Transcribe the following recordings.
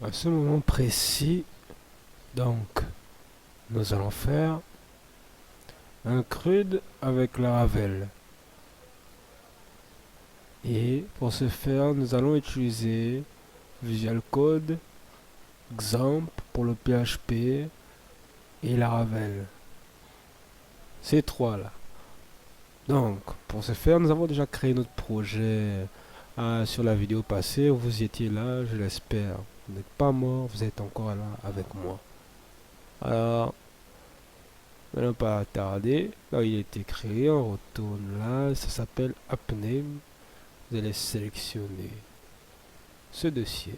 À ce moment précis, donc, nous allons faire un CRUD avec Laravel. Et pour ce faire, nous allons utiliser Visual Code, XAMPP pour le PHP et Laravel. Ces trois là. Donc, pour ce faire, nous avons déjà créé notre projet sur la vidéo passée. Vous y étiez là, je l'espère. Vous n'êtes pas mort, vous êtes encore là avec moi. Alors, maintenant pas tarder. Là, il a été créé, on retourne là. Ça s'appelle AppName. Vous allez sélectionner ce dossier.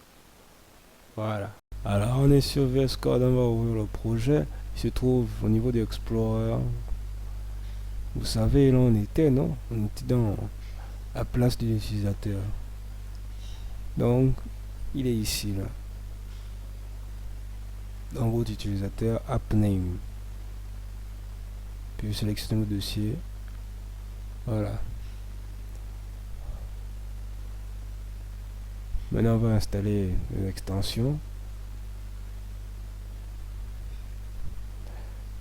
Voilà. Alors, on est sur VS Code, on va ouvrir le projet. Il se trouve au niveau de Explorer. Vous savez, là on était, non? On était dans la place de l'utilisateur. Donc, il est ici, là. Dans votre utilisateur, AppName. Puis vous sélectionnez le dossier. Voilà. Maintenant, on va installer l'extension.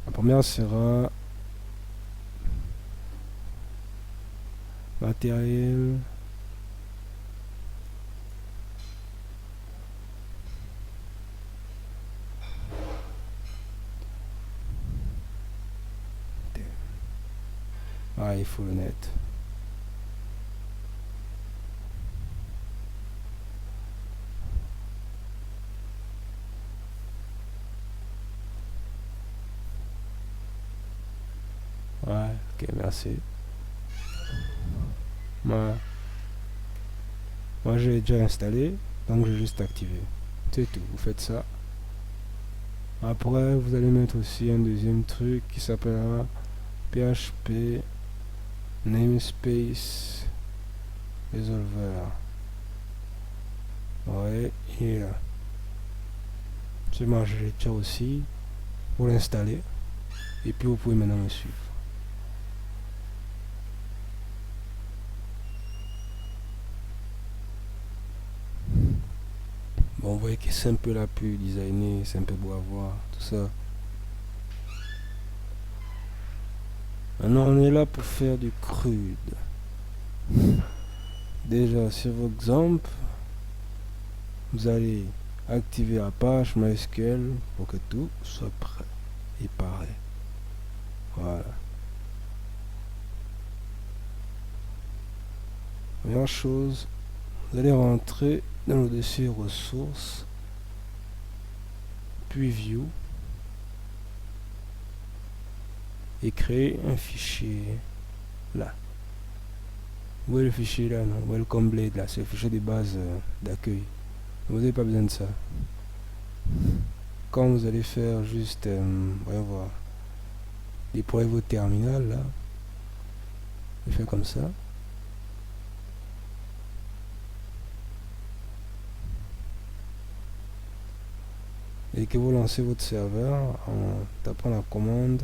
La première sera matériel. Ah, il faut le net. Ouais, ok, merci. Moi, j'ai déjà installé, donc je vais juste activer. C'est tout, vous faites ça. Après, vous allez mettre aussi un deuxième truc qui s'appellera PHP namespace resolver. Ouais, et là. Je vais déjà aussi pour l'installer. Et puis vous pouvez maintenant me suivre. Bon, vous voyez que c'est un peu la plus designé, c'est un peu beau à voir, tout ça. Maintenant, on est là pour faire du CRUD. Déjà, sur vos exemples, vous allez activer Apache MySQL pour que tout soit prêt et pareil. Voilà. Première chose, vous allez rentrer dans le dossier ressources, puis View, et créer un fichier là. Où est le fichier là, non? Welcome Blade là, c'est le fichier de base d'accueil. Vous n'avez pas besoin de ça. Quand vous allez faire juste, voyons voir, déployer vos terminals là, vous faites comme ça. Et que vous lancez votre serveur en tapant la commande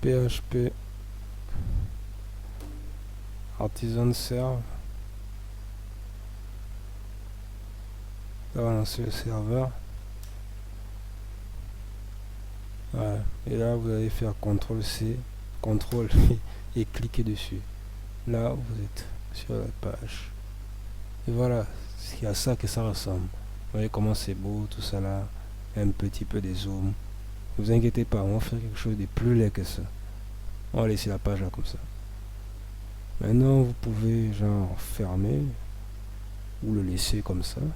PHP artisan serve. Ça va lancer le serveur. Voilà. Et là vous allez faire CTRL-C, CTRL et cliquer dessus. Là vous êtes sur la page. Et voilà, c'est à ça que ça ressemble. Vous voyez comment c'est beau, tout ça là. Un petit peu de zoom. Ne vous inquiétez pas, on va faire quelque chose de plus laid que ça. On va laisser la page là comme ça. Maintenant, vous pouvez genre fermer ou le laisser comme ça. De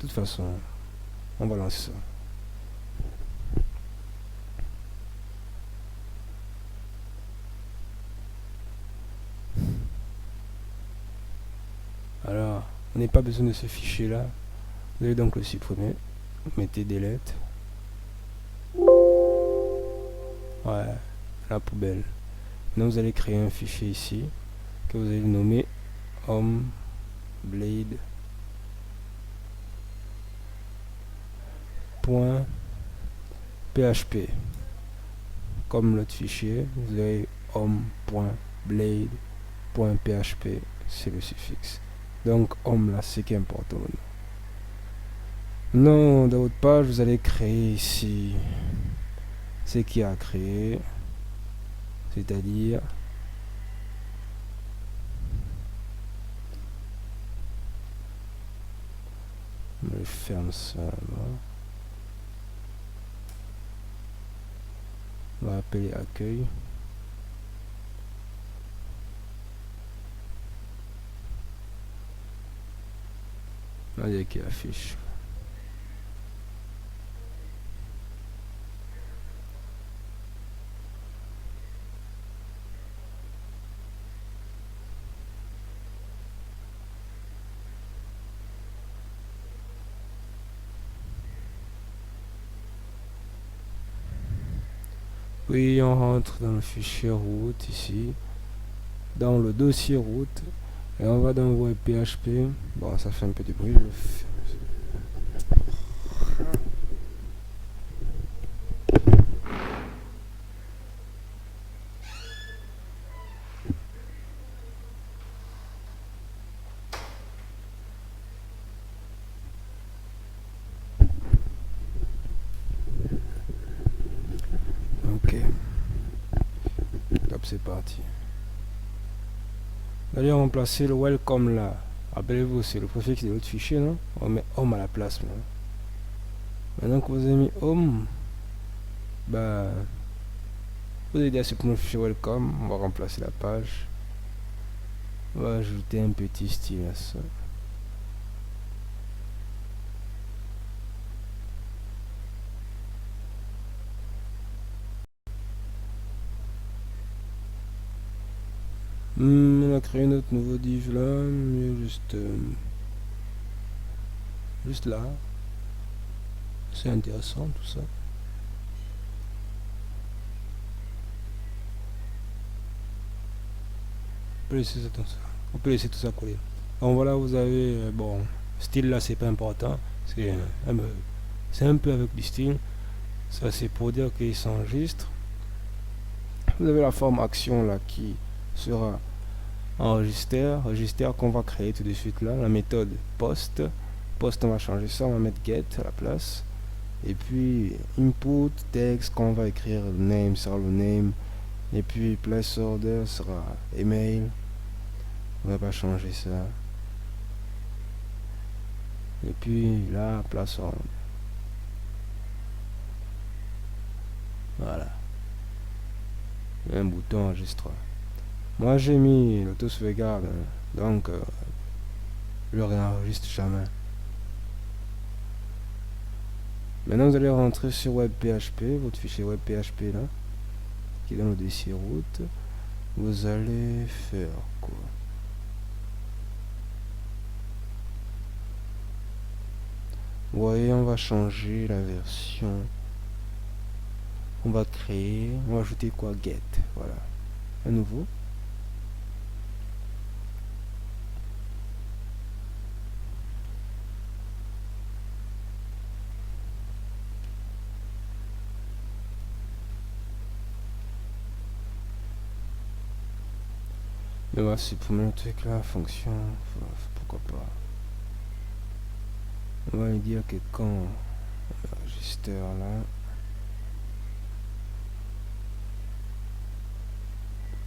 toute façon, on va lancer ça. Alors, on n'a pas besoin de ce fichier là. Vous allez donc le supprimer. Vous mettez delete. Ouais, la poubelle. Maintenant, vous allez créer un fichier ici que vous allez nommer home blade .php. Comme l'autre fichier, vous avez home.blade .php, c'est le suffixe. Donc homme là, c'est qui est important. Non, dans votre page, vous allez créer ici ce qui a créé, c'est-à-dire je ferme ça là. On va appeler accueil. On va dire qu'il affiche. Puis on rentre dans le fichier route ici, dans le dossier route, et on va dans web PHP. Bon, ça fait un peu de bruit. Ok. Hop, c'est parti. D'ailleurs, remplacer le welcome là. Rappelez-vous, c'est le préfixe de l'autre fichier, non? On met home à la place. Maintenant que vous avez mis home, bah, vous avez déjà supprimé le fichier welcome. On va remplacer la page. On va ajouter un petit style à ça. On a créé notre nouveau div là, juste là. C'est intéressant tout ça. On peut laisser tout ça coller. Donc voilà, vous avez bon, style là c'est pas important, c'est un peu avec du style. Ça c'est pour dire qu'il s'enregistre. Vous avez la forme action là qui sera register qu'on va créer tout de suite là. La méthode post on va changer ça, on va mettre get à la place. Et puis input text qu'on va écrire le name sera le name. Et puis placeholder sera email. On va pas changer ça. Et puis là, placeholder. Voilà. Un bouton enregistre. Moi j'ai mis l'auto-sauvegarde, donc je le réenregistre jamais. Maintenant vous allez rentrer sur web.php, votre fichier web.php là, qui est dans le dossier route. Vous allez faire quoi? Vous voyez, on va changer la version. On va créer, on va ajouter quoi? Get, voilà. À nouveau. Mais on va supprimer le truc là, fonction, pourquoi pas. On va lui dire que quand register là,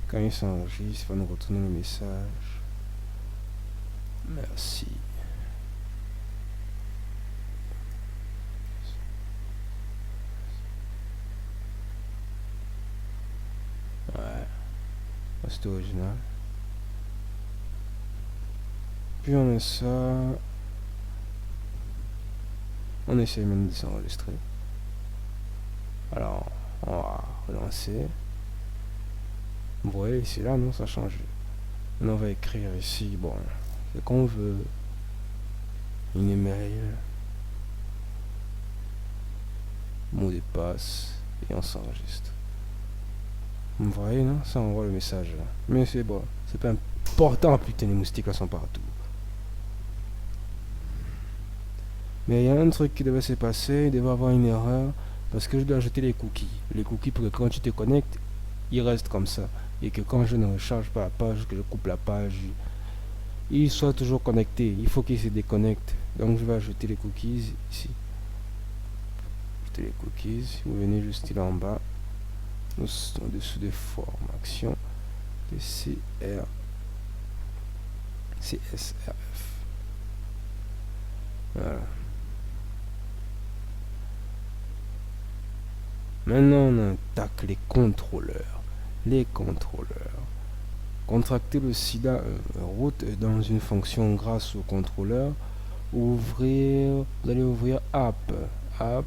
quand il s'enregistre, il va nous retourner le message. Merci. Ouais, c'est original. Puis on met ça. On essaie même de s'enregistrer. Alors, on va relancer. Vous voyez ici là, non, ça a changé. Maintenant, on va écrire ici, bon, ce qu'on veut. Une email. Mot de passe. Et on s'enregistre. Vous voyez, non? Ça envoie le message là. Mais c'est bon. C'est pas important, putain, les moustiques là sont partout. Mais il y a un truc qui devait se passer, il devait avoir une erreur, parce que je dois ajouter les cookies. Les cookies pour que quand tu te connectes, ils restent comme ça. et que quand je ne recharge pas la page, que je coupe la page, il soit toujours connecté. Il faut qu'il se déconnecte. Donc je vais ajouter les cookies ici. Ajouter les cookies. Vous venez juste là en bas, au-dessous des formes, action, CSRF. Voilà. Maintenant, on attaque les contrôleurs. Les contrôleurs. Contracter le SIDA route dans une fonction grâce au contrôleur. Vous allez ouvrir app.http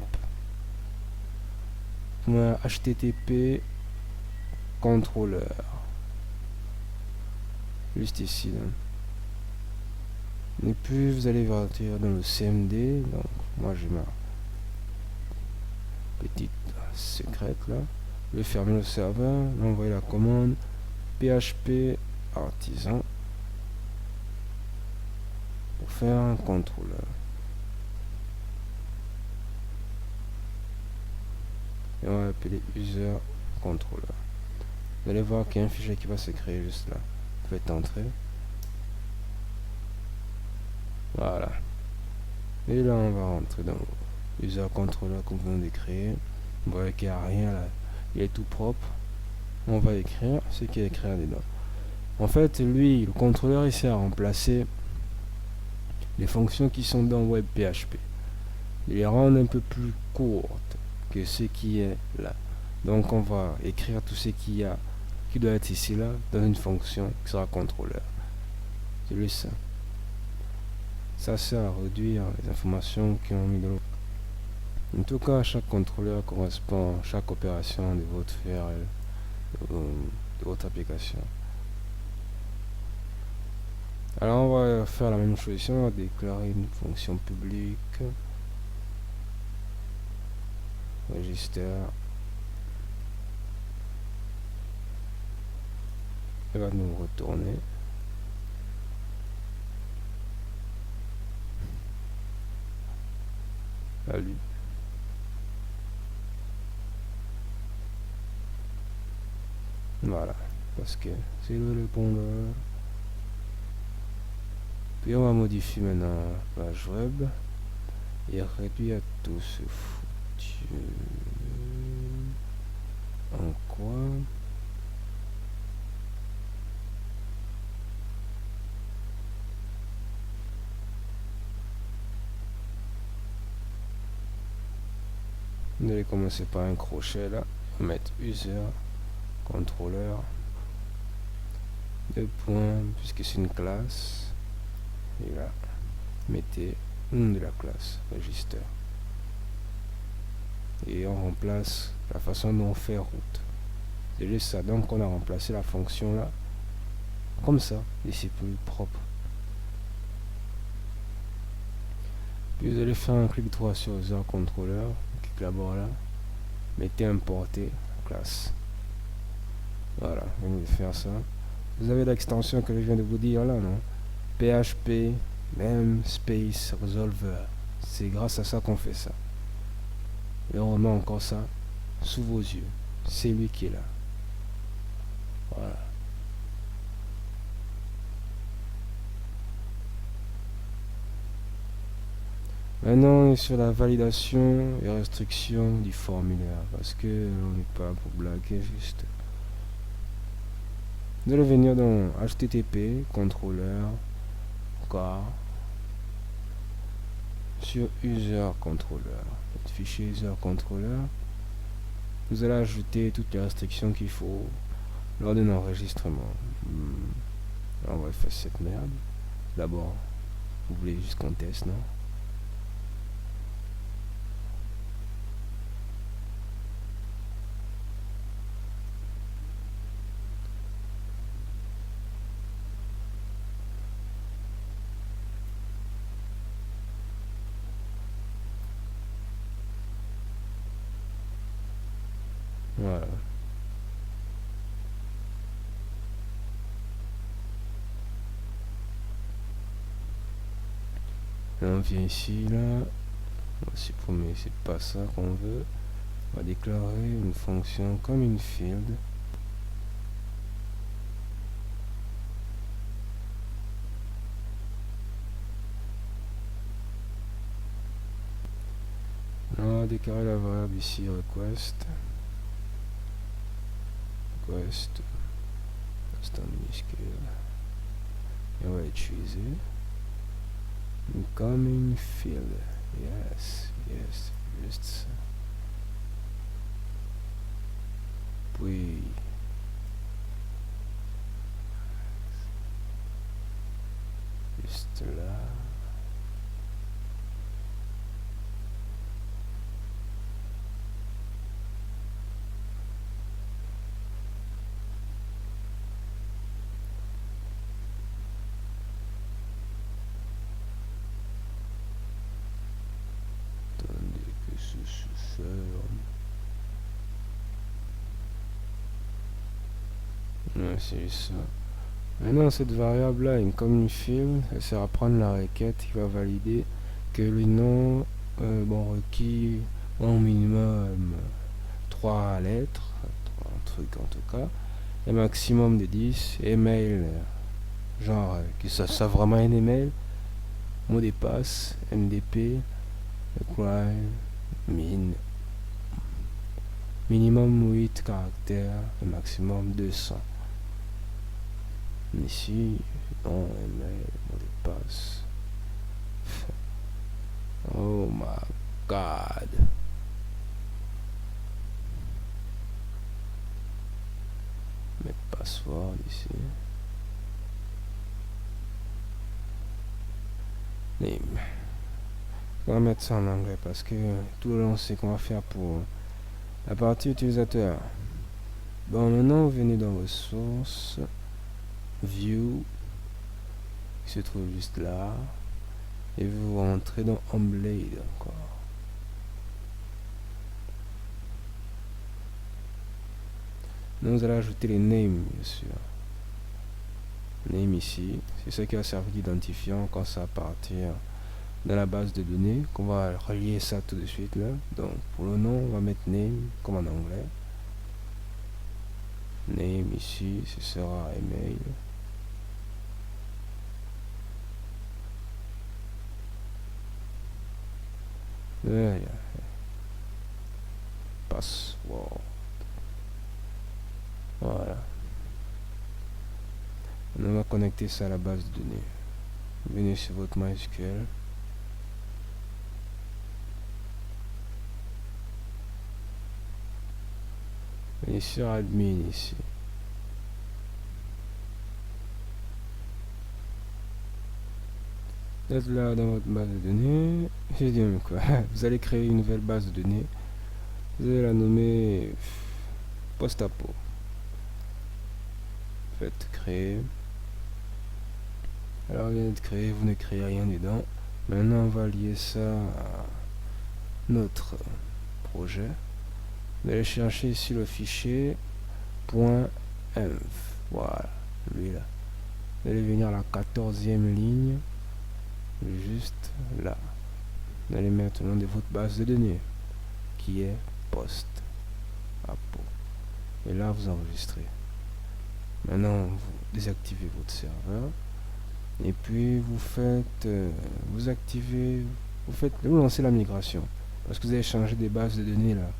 contrôleur. Juste ici. Là. Et puis vous allez partir dans le CMD. Donc moi j'ai ma petite secrète là. Je vais fermer le serveur, envoyer la commande PHP artisan pour faire un contrôleur. Et on va appeler user controller. Vous allez voir qu'il y a un fichier qui va se créer juste là. Vous faites entrer. Voilà. Et là on va rentrer dans user controller qu'on vient de créer. Vous voyez qu'il n'y a rien là. Il est tout propre. On va écrire ce qu'il y a écrit dedans. En fait, lui, le contrôleur, il sert à remplacer les fonctions qui sont dans WebPHP. Il les rend un peu plus courtes que ce qui est là. Donc, on va écrire tout ce qu'il y a, qui doit être ici là, dans une fonction qui sera contrôleur. C'est lui ça. Ça sert à réduire les informations qui ont mis de l'eau. En tout cas, chaque contrôleur correspond à chaque opération de votre URL, de votre application. Alors on va faire la même chose ici, on va déclarer une fonction publique, register, elle va nous retourner. À lui. Voilà, parce que c'est le répondeur. Puis on va modifier maintenant la page web et réduire tout ce foutu en quoi. Vous allez commencer par un crochet là, on va mettre user contrôleur, deux points puisque c'est une classe, et là mettez nom de la classe register et on remplace la façon dont on fait route. C'est juste ça, donc on a remplacé la fonction là comme ça et c'est plus propre. Puis vous allez faire un clic droit sur user contrôleur, clic là-bas là, mettez importer classe. Voilà, vous venez de faire ça. Vous avez l'extension que je viens de vous dire là, non? PHP même space resolver. C'est grâce à ça qu'on fait ça. Et on remet encore ça sous vos yeux. C'est lui qui est là. Voilà. Maintenant, on est sur la validation et restriction du formulaire. Parce que on n'est pas pour blaguer juste. Vous allez venir dans HTTP, contrôleur, car sur user controller, votre fichier user controller, vous allez ajouter toutes les restrictions qu'il faut lors d'un enregistrement. On va faire cette merde. D'abord, vous voulez juste qu'on teste, non? Voilà. Là, on vient ici, là. On va supprimer, c'est pas ça qu'on veut. On va déclarer une fonction comme une field. va déclarer la variable ici request c'est en minuscule, et on va utiliser incoming field. Yes, juste ça. Puis juste là. Attendez que ce se ferme. Ouais, c'est juste ça. Maintenant, cette variable là, incoming field, elle sert à prendre la requête qui va valider que le nom requis au minimum 3 lettres, 3 trucs en tout cas, et maximum de 10, email, genre que ça soit vraiment un email, mot de passe, MDP, crime, minimum 8 caractères et maximum 200. Ici, nom, email, mot de passe. Oh my god. Mes passwords ici. Name. On va mettre ça en anglais parce que tout le long c'est qu'on va faire pour la partie utilisateur. Bon, maintenant vous venez dans ressources, view, qui se trouve juste là, et vous rentrez dans Blade encore. Nous allons ajouter les names, bien sûr. Name ici, c'est ça qui va servir d'identifiant quand ça va partir dans la base de données, qu'on va relier ça tout de suite là. Donc pour le nom, on va mettre name comme en anglais. Name ici, ce sera email. Voilà. Password. Voilà. On va connecter ça à la base de données. Venez sur votre MySQL. Et sur admin ici. Vous êtes là dans votre base de données. J'ai dit même quoi. Vous allez créer une nouvelle base de données. Vous allez la nommer Postapo. Faites créer. Alors, vient de créer, vous ne créez rien dedans. Maintenant, on va lier ça à notre projet. Vous allez chercher ici le fichier .env. Voilà, lui là. Vous allez venir à la 14e ligne, juste là. Vous allez mettre le nom de votre base de données, qui est Postapo. Et là, vous enregistrez. Maintenant, vous désactivez votre serveur. Et puis vous faites, vous activez, vous lancez la migration parce que vous avez changé des bases de données là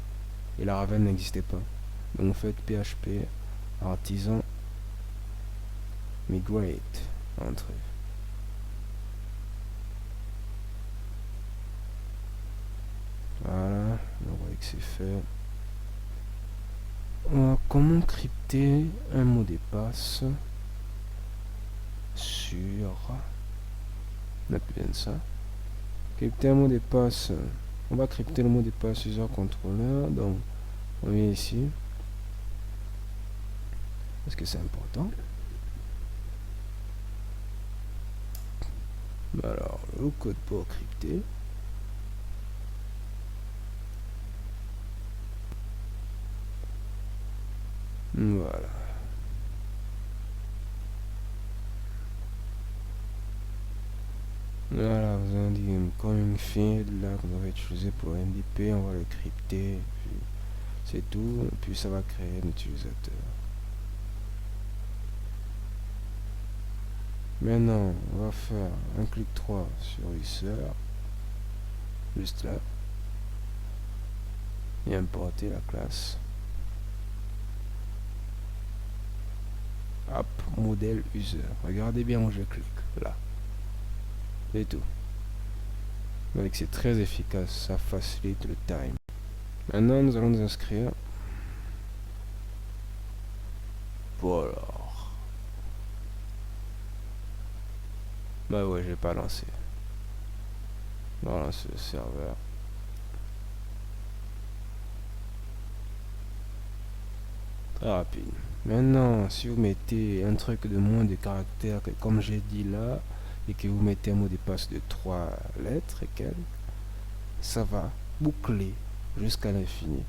et la Ravel n'existait pas. Donc vous faites PHP artisan migrate, entrez. Voilà, on voit que c'est fait. Comment crypter un mot de passe sur, on a bien ça, crypter un mot de passe, on va crypter le mot de passe user controller. Donc on vient ici parce que c'est important. Alors le code pour crypter, voilà. Voilà, vous avez dit incoming field là que vous avez utilisé pour MDP, on va le crypter, puis c'est tout, et puis ça va créer un utilisateur. Maintenant, on va faire un clic droit sur user, juste là. et importer la classe. Hop, modèle user. Regardez bien où je clique, là. C'est tout. Donc c'est très efficace, ça facilite le time. Maintenant, nous allons nous inscrire. Voilà. Bah ouais, j'ai pas lancé. On va lancer le serveur. Très rapide. Maintenant, si vous mettez un truc de moins de caractères que comme j'ai dit là, et que vous mettez un mot de passe de 3 lettres et quelques, ça va boucler jusqu'à l'infini.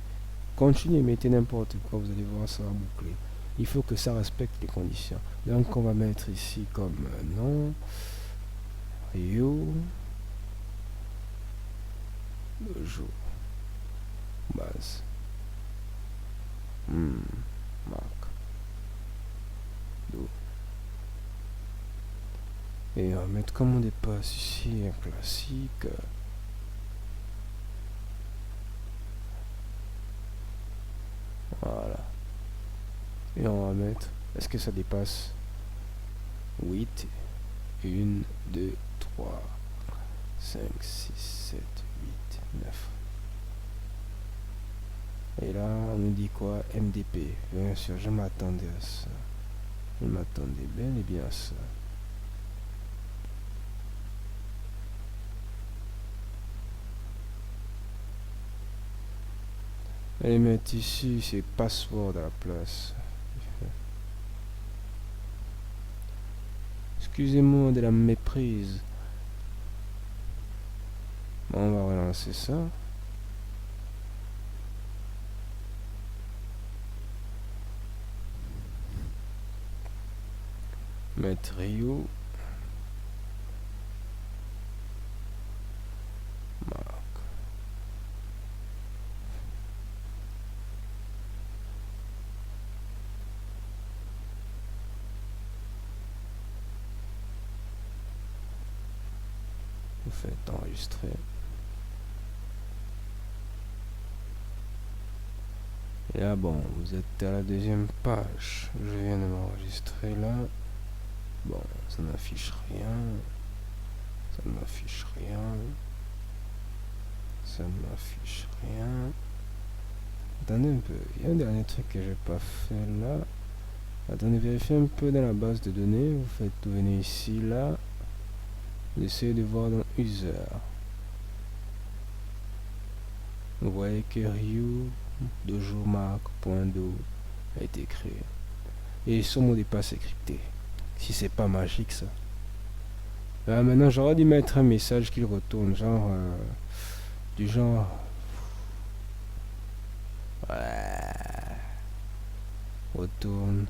Continuez, mettez n'importe quoi, vous allez voir, ça va boucler. Il faut que ça respecte les conditions. Donc on va mettre ici comme nom, Rio, le jour, base, marque, do. Et on va mettre comme on dépasse ici un classique. Voilà. Et on va mettre, est-ce que ça dépasse 8, 1, 2, 3, 5, 6, 7, 8, 9. Et là, on nous dit quoi? MDP. Bien sûr, je m'attendais à ça. Je m'attendais bel et bien à ça. Et mettre ici, c'est password à la place. Excusez-moi de la méprise. Bon, on va relancer ça. Mettre Rio. Marque. Vous faites enregistrer. Et là, bon, vous êtes à la deuxième page. Je viens de m'enregistrer là. Bon, ça n'affiche rien. Ça ne m'affiche rien. Ça ne m'affiche rien. Attendez un peu. Il y a un dernier truc que j'ai pas fait là. Attendez, vérifiez un peu dans la base de données. Vous venez ici, là. Vous essayez de voir dans user. Vous voyez que Ryu de jourmark.do a été créé. Et son mot de passe est crypté. Si c'est pas magique ça. Maintenant j'aurais dû mettre un message qu'il retourne, genre du genre retourne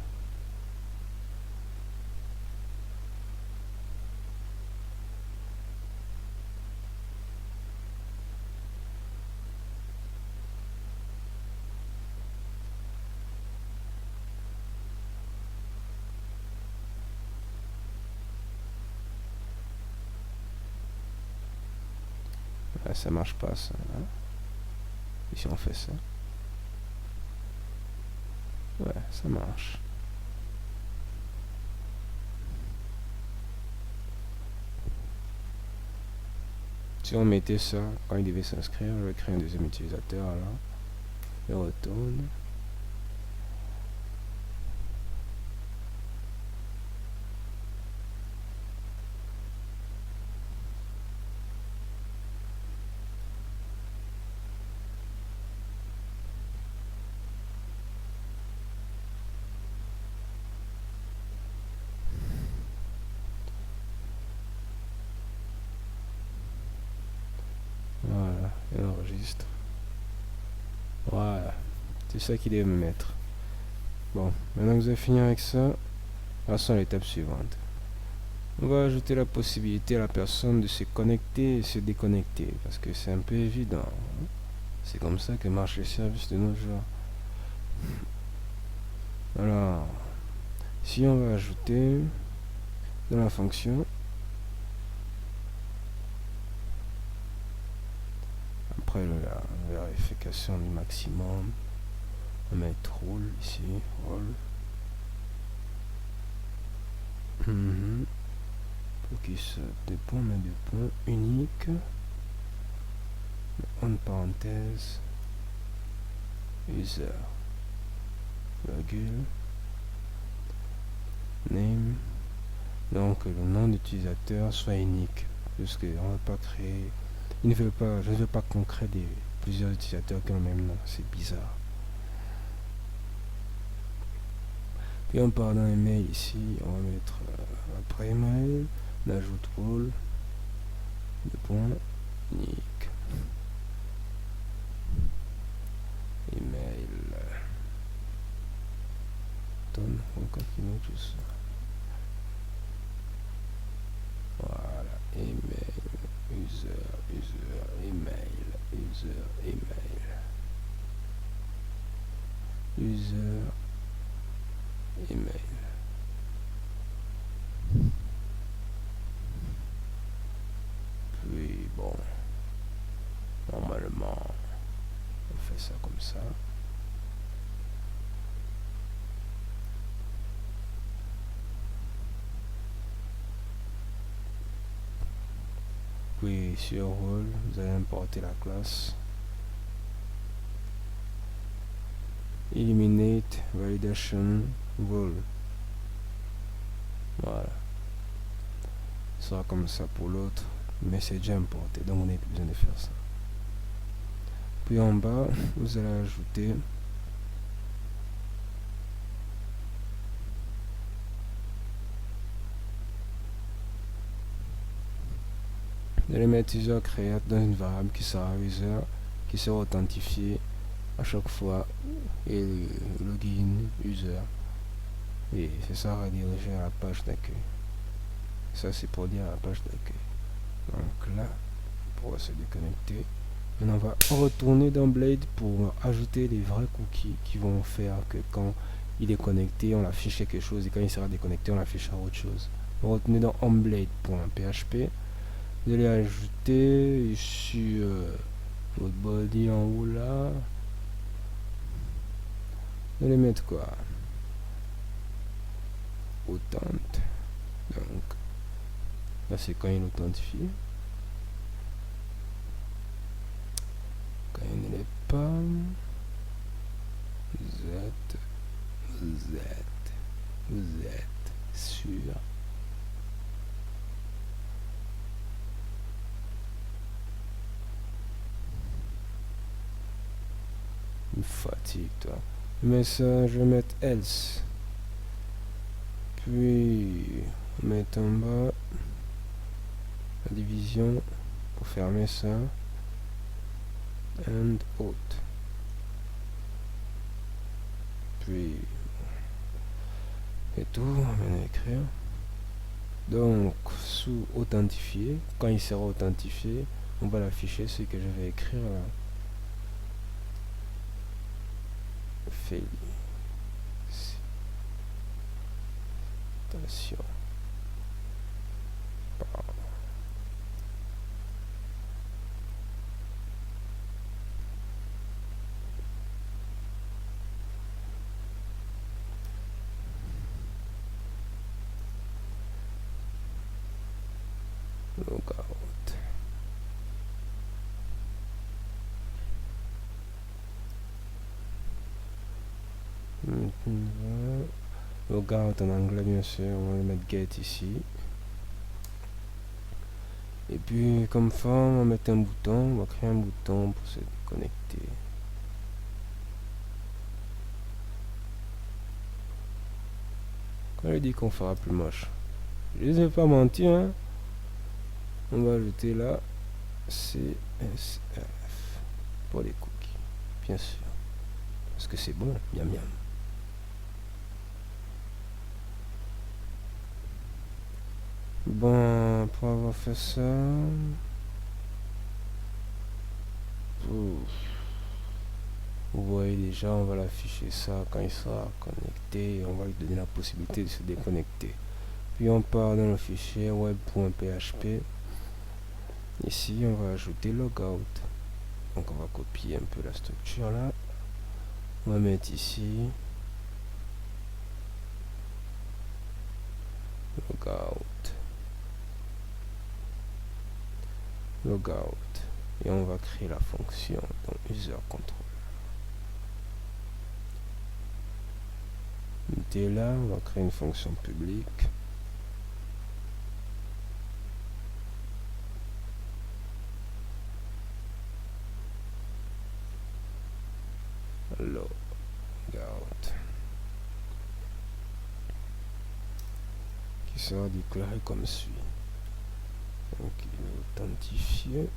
ça marche pas ça, hein. Et si on fait ça, ouais, ça marche. Si on mettait ça quand il devait s'inscrire, je vais créer un deuxième utilisateur alors. Et retourne. Voilà, et on enregistre. Voilà, c'est ça qu'il devait me mettre. Bon, maintenant que vous avez fini avec ça, passons à l'étape suivante. On va ajouter la possibilité à la personne de se connecter et se déconnecter, parce que c'est un peu évident. C'est comme ça que marchent les services de nos jours. Alors, si on va ajouter dans la fonction, après le vérifier. vérification du maximum. On va mettre rôle ici, rôle. Focus deux points, mais deux points unique. En parenthèse, user, virgule, name. Donc le nom d'utilisateur soit unique, puisque on va pas créer. Il ne veut pas, je ne veux pas qu'on crée plusieurs utilisateurs qui ont le même nom, c'est bizarre. Puis on part dans email ici, on va mettre après email, on ajoute rôle, deux points, unique, email, on continue tout ça. Voilà, email, email, email. Puis bon, normalement, on fait ça comme ça. Puis sur rôle, vous allez importer la classe eliminate validation role. Voilà, ce sera comme ça pour l'autre, mais c'est déjà importé, donc on n'a plus besoin de faire ça. Puis en bas, vous allez ajouter de les mettre user create dans une variable qui sera user, qui sera authentifié à chaque fois, et login user, et c'est ça rediriger à la page d'accueil. Ça c'est pour dire à la page d'accueil. Donc là, on va se déconnecter. Maintenant on va retourner dans Blade pour ajouter les vrais cookies qui vont faire que quand il est connecté, on affiche quelque chose, et quand il sera déconnecté, on affichera autre chose. Retenez dans onblade.php. Vous allez ajouter ici votre body en haut là. Vous allez mettre quoi? Authent. Donc là c'est quand il est authentifié. Quand il ne l'est pas, vous êtes sûr. Une fatigue toi. Mais ça, je vais mettre else. Puis on met en bas la division pour fermer ça. And out. Puis et tout, on va écrire. Donc sous authentifié, quand il sera authentifié, on va l'afficher, ce que je vais écrire là. Félicitations. Logout. Logout en anglais bien sûr, on va le mettre get ici. Et puis comme forme, on va mettre un bouton, on va créer un bouton pour se connecter. Quand je dis qu'on fera plus moche, je ne vais pas mentir, hein. On va ajouter là CSF pour les cookies, bien sûr, parce que c'est bon, miam miam. Bon, pour avoir fait ça, vous voyez déjà, on va l'afficher ça quand il sera connecté, et on va lui donner la possibilité de se déconnecter. Puis on part dans le fichier web.php. Ici on va ajouter logout. Donc on va copier un peu la structure là. On va mettre ici logout et on va créer la fonction dans user control. Dès là, on va créer une fonction publique. Logout qui sera déclaré comme suit. Donc il est authentifié.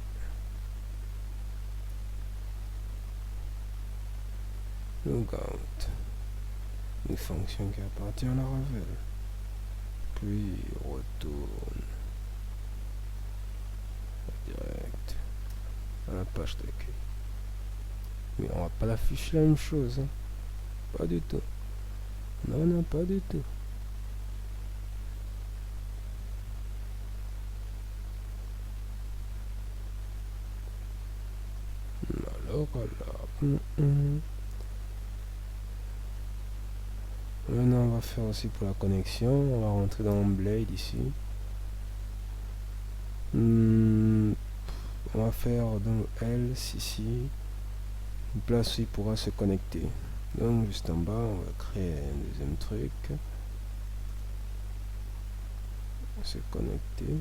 Logout, une fonction qui appartient à la Ravel. Puis retourne direct à la page d'accueil. Mais on va pas l'afficher la même chose, hein. Pas du tout. Non, non, pas du tout. Alors. Maintenant, on va faire aussi pour la connexion. On va rentrer dans Blade ici. On va faire dans le else ici une place où il pourra se connecter. Donc juste en bas, on va créer un deuxième truc. Se connecter.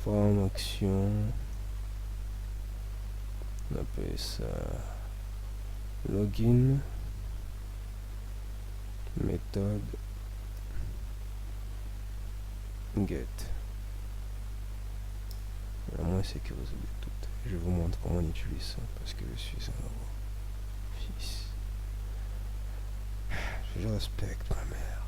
Forme action. On appelle ça login. Méthode get. La moins sécurisée de toutes. Je vous montre comment on utilise ça parce que je suis un fils. Je respecte ma mère.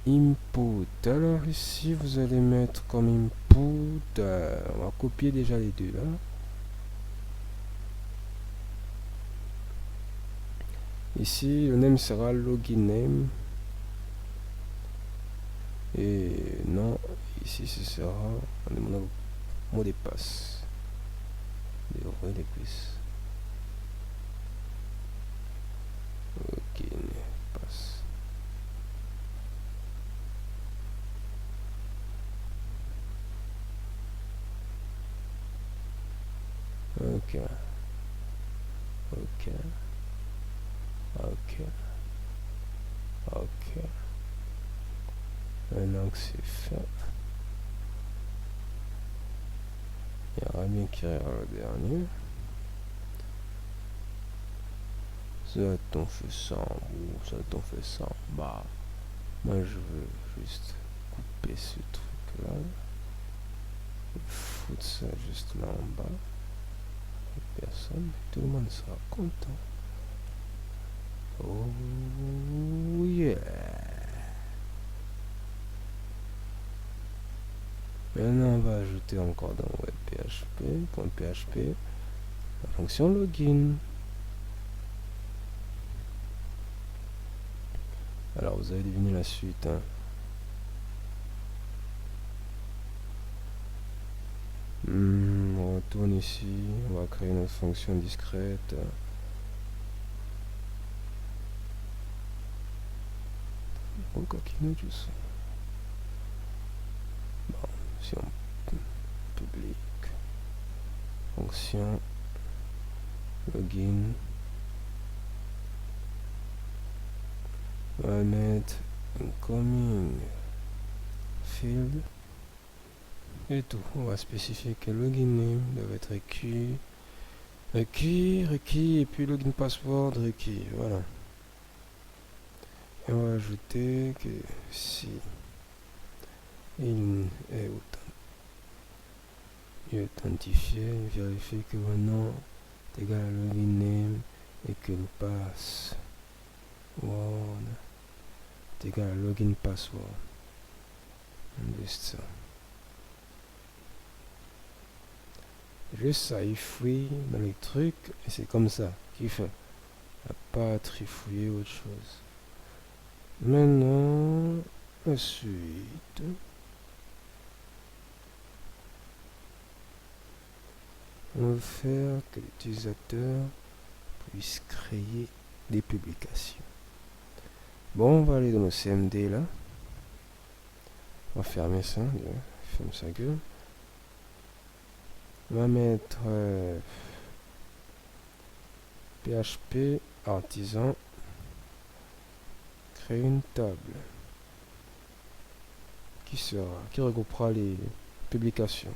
Input. Alors ici vous allez mettre comme input. On va copier déjà les deux là. Ici le name sera login name. Et non, ici ce sera un mot de passe. Dérouler les cuisses. Ok, passe. Ok. Ok. Ok. Ok. Maintenant que c'est fait, il y aura bien qui ira le dernier. Soit on fait ça en haut, soit on fait ça en bas. Moi je veux juste couper ce truc là. Foutre ça juste là en bas. Personne, tout le monde sera content. Oh yeah. Maintenant on va ajouter encore dans webphp.php la fonction login. Alors vous avez deviné la suite, hein. On retourne ici, on va créer notre fonction discrète. Pourquoi qu'il nous dit ça? Bon, si on public fonction login, on va mettre incoming field et tout. On va spécifier que login name doit être requis et puis login password requis. Voilà. Et on va ajouter que si il est authentifié, vérifier que le nom est égal à login name et que le password est égal à login password. Juste ça. Juste ça, il fouille dans les trucs et c'est comme ça qu'il fait. pas trifouiller autre chose. Maintenant, ensuite, on va faire que l'utilisateur puisse créer des publications. Bon, on va aller dans le CMD là. On va fermer ça, ferme sa gueule. On va mettre PHP artisan, créer une table qui regroupera les publications.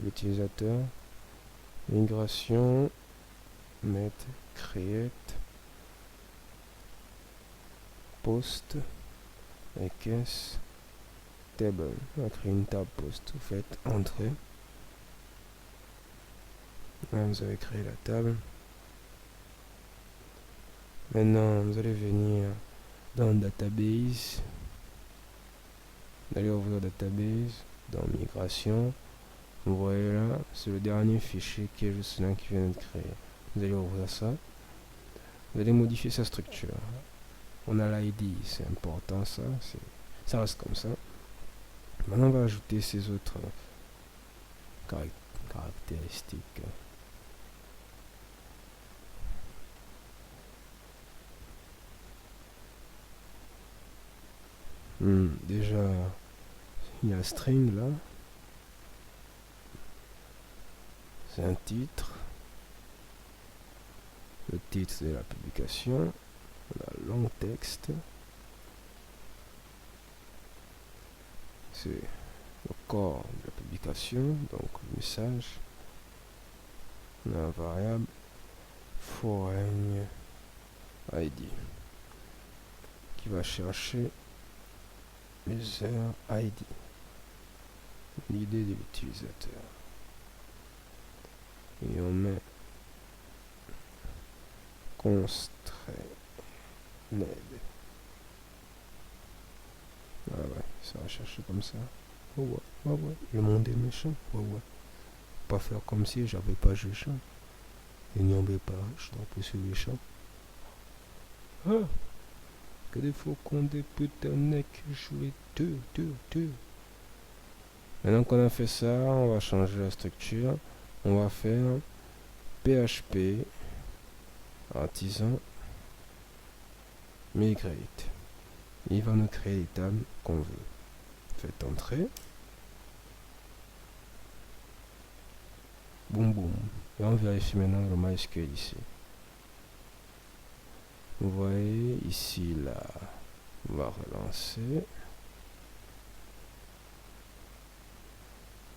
L'utilisateur, migration, mettre create, post, s table. On va créer une table post. Vous faites entrée. Là, vous avez créé la table. Maintenant, vous allez venir dans database. Vous allez ouvrir database, dans migration. Vous voyez là, c'est le dernier fichier qui est juste là qui vient d'être créé. Vous allez ouvrir ça. Vous allez modifier sa structure. On a l'ID, c'est important ça. Ça reste comme ça. Maintenant, on va ajouter ces autres caractéristiques. Déjà, il y a string là. C'est un titre. Le titre de la publication. On a long texte. C'est le corps de la publication, donc le message. On a un variable foreign ID qui va chercher user ID, l'idée de l'utilisateur. Et on met constraint ned. Ah ouais, ça va chercher comme ça. Oh ouais, ouais, ouais, le monde est méchant. Ouais, ouais. Pas faire comme si j'avais pas jugé. Et n'y en avait pas, je dois plus sur les champs. Ah! Que des faucons, des putains de jouer deux. Maintenant qu'on a fait ça, on va changer la structure. On va faire PHP artisan migrate. Il va nous créer les tables qu'on veut. Faites entrer. Boum boum. Et on vérifie maintenant le MySQL ici. Vous voyez ici là. On va relancer.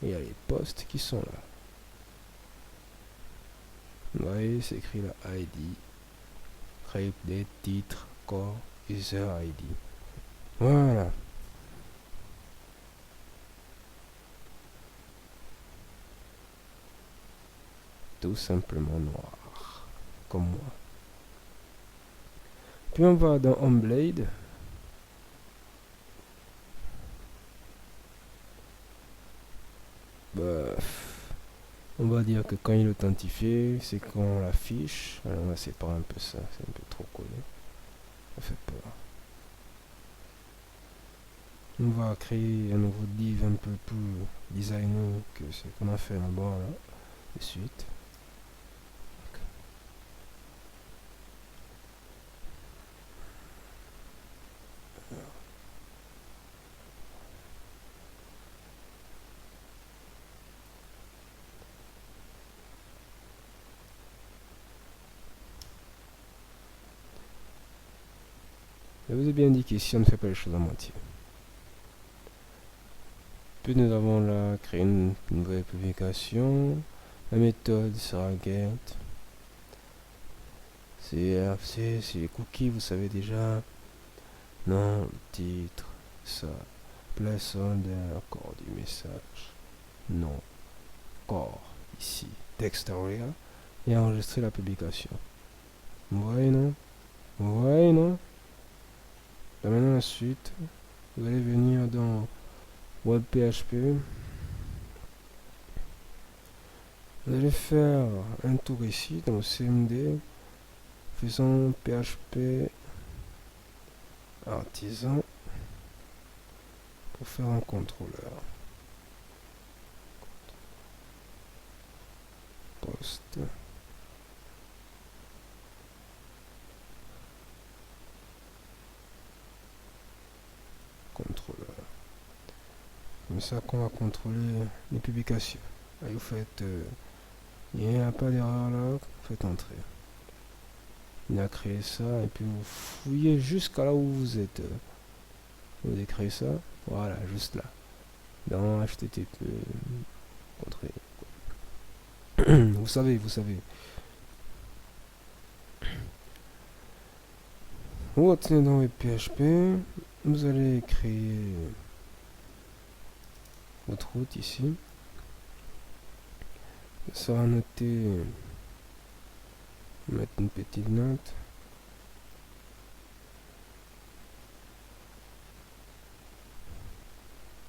Et il y a les postes qui sont là. Vous voyez, c'est écrit là ID. Créer des titres, corps, user ID. Voilà. Tout simplement noir. Comme moi. Puis on va dans HomeBlade. On va dire que quand il est authentifié, c'est quand on l'affiche. Alors on va séparer un peu ça, c'est un peu trop collé. Ça fait peur. On va créer un nouveau div un peu plus designé que ce qu'on a fait là-bas là. De suite. Je vous ai bien dit qu'ici on ne fait pas les choses à moitié. Puis nous avons là créé une nouvelle publication. La méthode sera get. CRC, c'est les cookies, vous savez déjà. Nom, titre, ça. Placeholder, corps du message. Nom, corps, ici. Text area. Et enregistrer la publication. Vous voyez, non? Vous voyez, non? Là, maintenant, ensuite, vous allez venir dans WebPHP. Vous allez faire un tour ici dans le CMD. Faisons PHP artisan pour faire un contrôleur. Post. Contrôleur. Comme ça qu'on va contrôler les publications. Là, vous faites... il n'y a pas d'erreur là, vous faites entrer. Il a créé ça et puis vous fouillez jusqu'à là où vous êtes. Vous avez créé ça, voilà, juste là. Dans HTTP. Contrôler. Vous savez. Vous retenez dans votre PHP, vous allez créer votre route ici. Ça sera noté, mettre une petite note.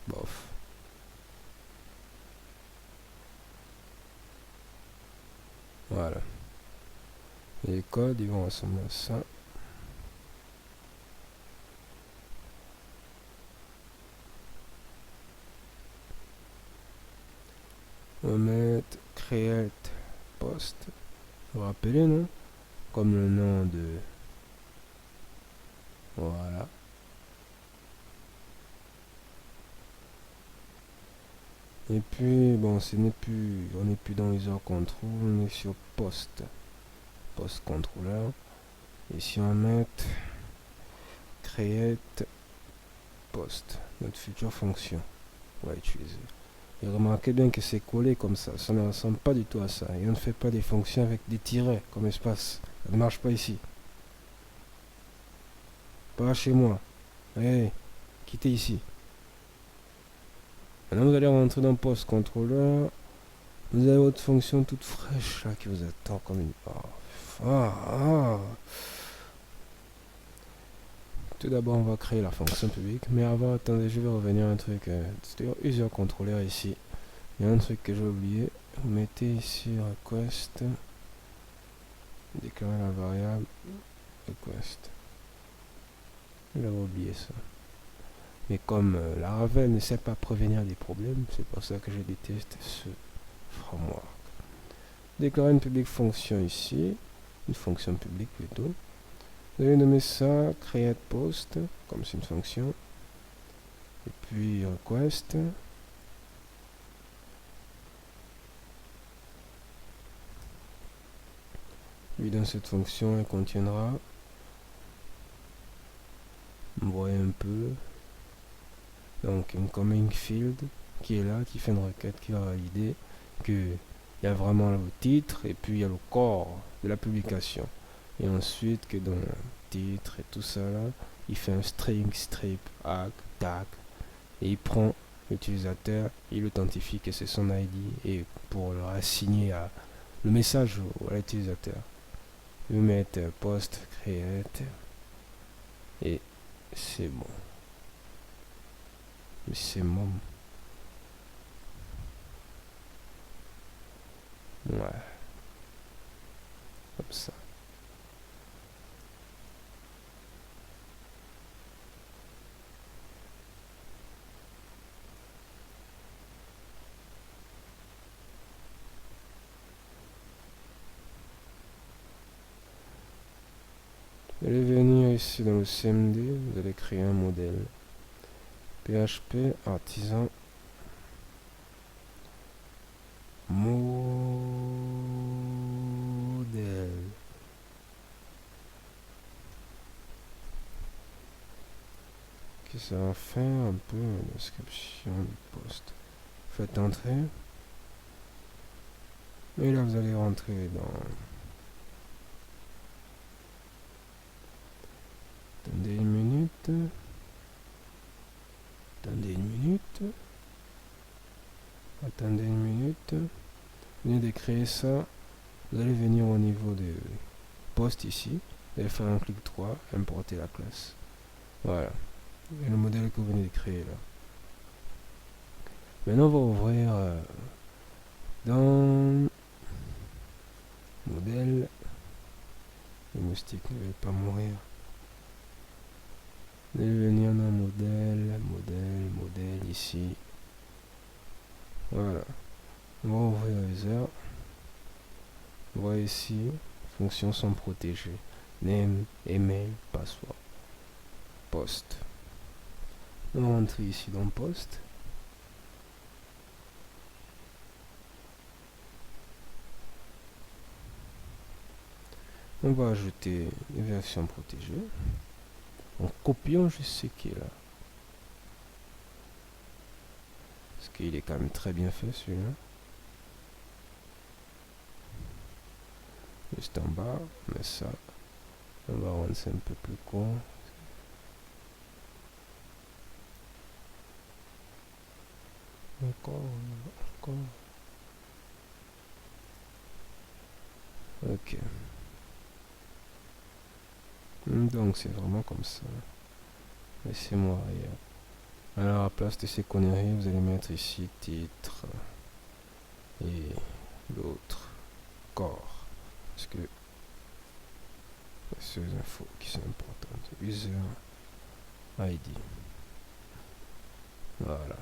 Bof. Voilà. Et les codes, ils vont ressembler à ça. On va mettre create post. Vous vous rappelez, non? Comme le nom de... Voilà. Et puis, bon, on n'est plus dans user control, on est sur post controller. Et si on met create post, notre future fonction, on va utiliser. Et remarquez bien que c'est collé comme ça ne ressemble pas du tout à ça. Et on ne fait pas des fonctions avec des tirets comme espace. Ça ne marche pas ici. Pas chez moi. Allez, quittez ici. Maintenant vous allez rentrer dans post controller. Vous avez votre fonction toute fraîche là qui vous attend comme une... Tout d'abord on va créer la fonction publique. Mais avant, attendez, je vais revenir à un truc. C'est-à-dire user controller ici. Il y a un truc que j'ai oublié. Vous mettez ici request. Déclarer la variable request. J'avais oublié ça. Mais comme la Ravel ne sait pas prévenir des problèmes, c'est pour ça que je déteste ce framework. Déclarer une publique fonction ici, une fonction publique plutôt. Vous allez nommer ça create post, comme c'est une fonction. Et puis request. Lui dans cette fonction, elle contiendra. Vous voyez un peu. Donc incoming field qui est là, qui fait une requête qui va valider que il y a vraiment le titre et puis il y a le corps de la publication. Et ensuite que dans le titre et tout ça là, il fait un string strip hack tag et il prend l'utilisateur, il authentifie que c'est son ID et pour le assigner à le message à l'utilisateur. Je vais mettre post create et c'est bon. Mais c'est bon. Ouais. Comme ça. Vous allez venir ici dans le CMD, vous allez créer un modèle. PHP artisan modèle. Ok, ça va faire un peu la description du poste. Faites entrer. Et là vous allez rentrer dans... Attendez une minute. Attendez une minute. Attendez une minute. Vous venez de créer ça. Vous allez venir au niveau de poste ici. Vous allez faire un clic droit, importer la classe. Voilà. Et le modèle que vous venez de créer là. Maintenant on va ouvrir dans modèle. Le moustique ne veut pas mourir. Devenir un modèle, modèle ici. Voilà. On va ouvrir le viseur. On voit ici, fonctions sont protégées. Name, email, password, post. On va rentrer ici dans post. On va ajouter une version protégée en copiant juste ce qui est là. Parce qu'il est quand même très bien fait celui-là. Juste en bas, mais ça, on va rendre ça un peu plus court. Encore. Ok. Donc c'est vraiment comme ça. Laissez-moi ailleurs. Alors à la place de ces conneries, vous allez mettre ici titre et l'autre corps. Parce que c'est les infos qui sont importantes. User ID. Voilà.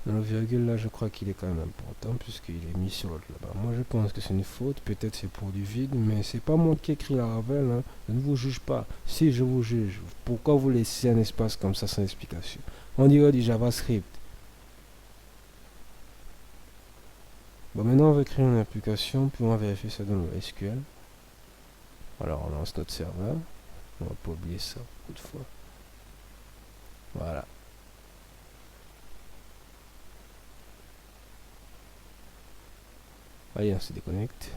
Le virgule là, je crois qu'il est quand même important puisqu'il est mis sur l'autre là-bas. Moi, je pense que c'est une faute. Peut-être c'est pour du vide, mais c'est pas moi qui écris la Ravel. Hein. Je ne vous juge pas. Si je vous juge, pourquoi vous laissez un espace comme ça sans explication? On dirait du JavaScript. Bon, maintenant, on va créer une application, puis on va vérifier ça dans le SQL. Alors, on lance notre serveur. On va pas oublier ça toutefois. Voilà. Allez, on se déconnecte.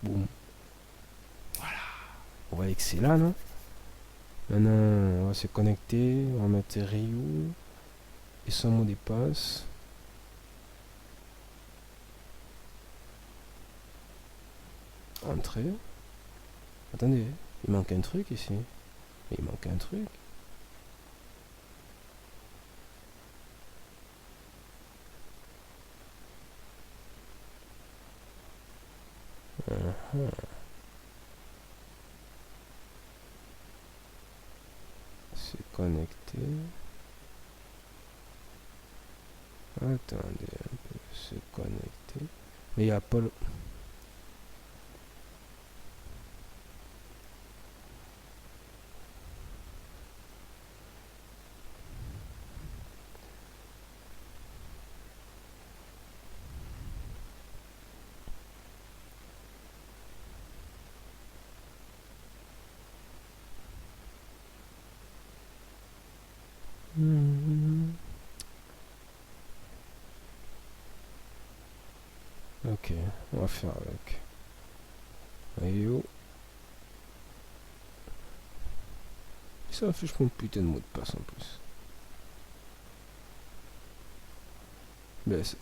Boum. Voilà. On va excellent, non? Maintenant, on va se connecter. On va mettre Ryu et son mot de passe. Entrée. Attendez, il manque un truc ici. Il manque un truc. Se connecter. Attendez un peu. Se connecter. Mais il n'y a pas le... Ok, on va faire avec. Ayo. Ça affiche mon putain de mot de passe en plus.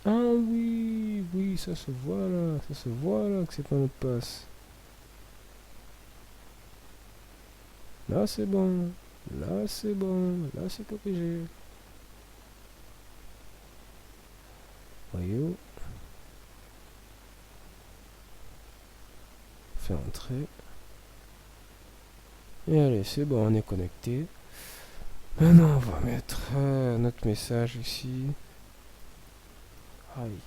Ah oui, oui, ça se voit là. Ça se voit là que c'est pas notre passe. Là c'est bon. Là c'est bon. Là c'est corrigé. Voyons. Fait entrer. Et allez, c'est bon, on est connecté. Maintenant on va mettre notre message ici. Aïe.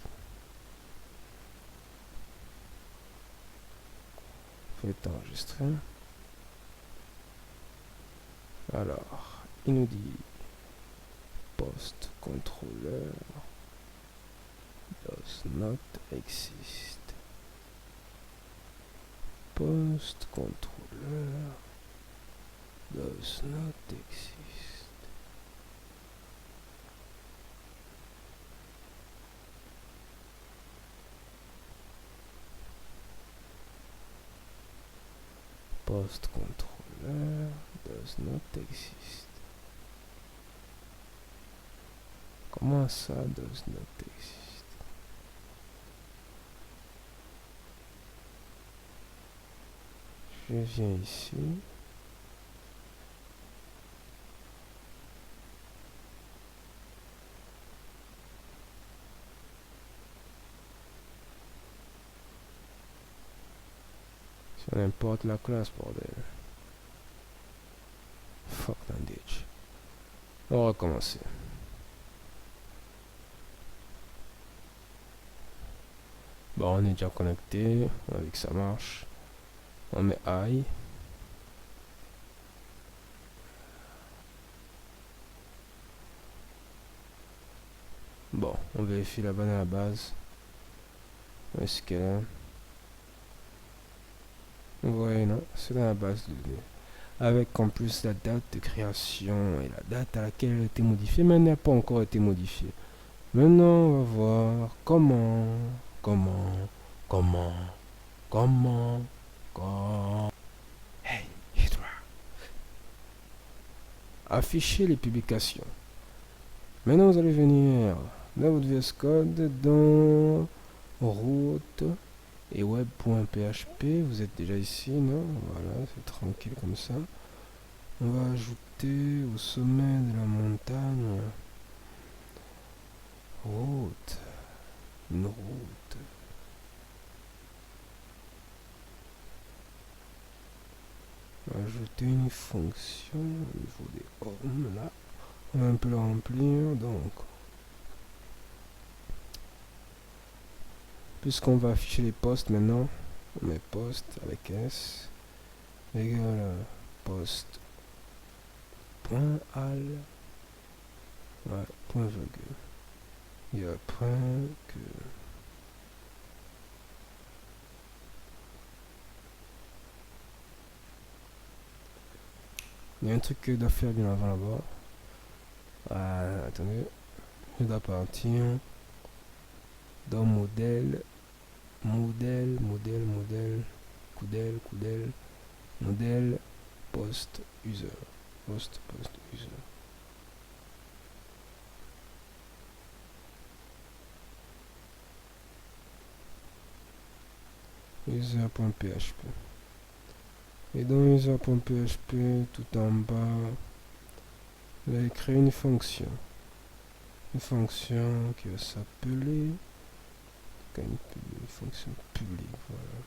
Faut enregistrer. Alors, il nous dit post controller does not exist. Post controller does not exist. Post controller does not exist. Comment ça does not exist? Je viens ici. Si on importe la classe, bordel. Fuck that ditch. On va recommencer. Bon, on est déjà connecté. On a vu que ça marche. On met I. Bon, on vérifie là-bas dans la base. Où est-ce qu'elle est? Ouais, non, c'est dans la base de données. Avec en plus la date de création et la date à laquelle elle a été modifiée, mais elle n'a pas encore été modifiée. Maintenant, on va voir comment, comment, Hey, Hydra. Afficher les publications. Maintenant, vous allez venir dans votre VS Code, dans route et web.php. Vous êtes déjà ici, non? Voilà, c'est tranquille comme ça. On va ajouter au sommet de la montagne route, une route. On va ajouter une fonction au niveau des home là. On va un peu le remplir, donc puisqu'on va afficher les postes maintenant, on met post avec S égale post point al, ouais, point virgule, et après que il y a un truc que je dois faire bien avant là-bas. Attendez, je dois partir dans modèle, modèle, post user, post user. User.php. Et dans user.php, tout en bas, vous allez créer une fonction. Une fonction qui va s'appeler une fonction publique, voilà,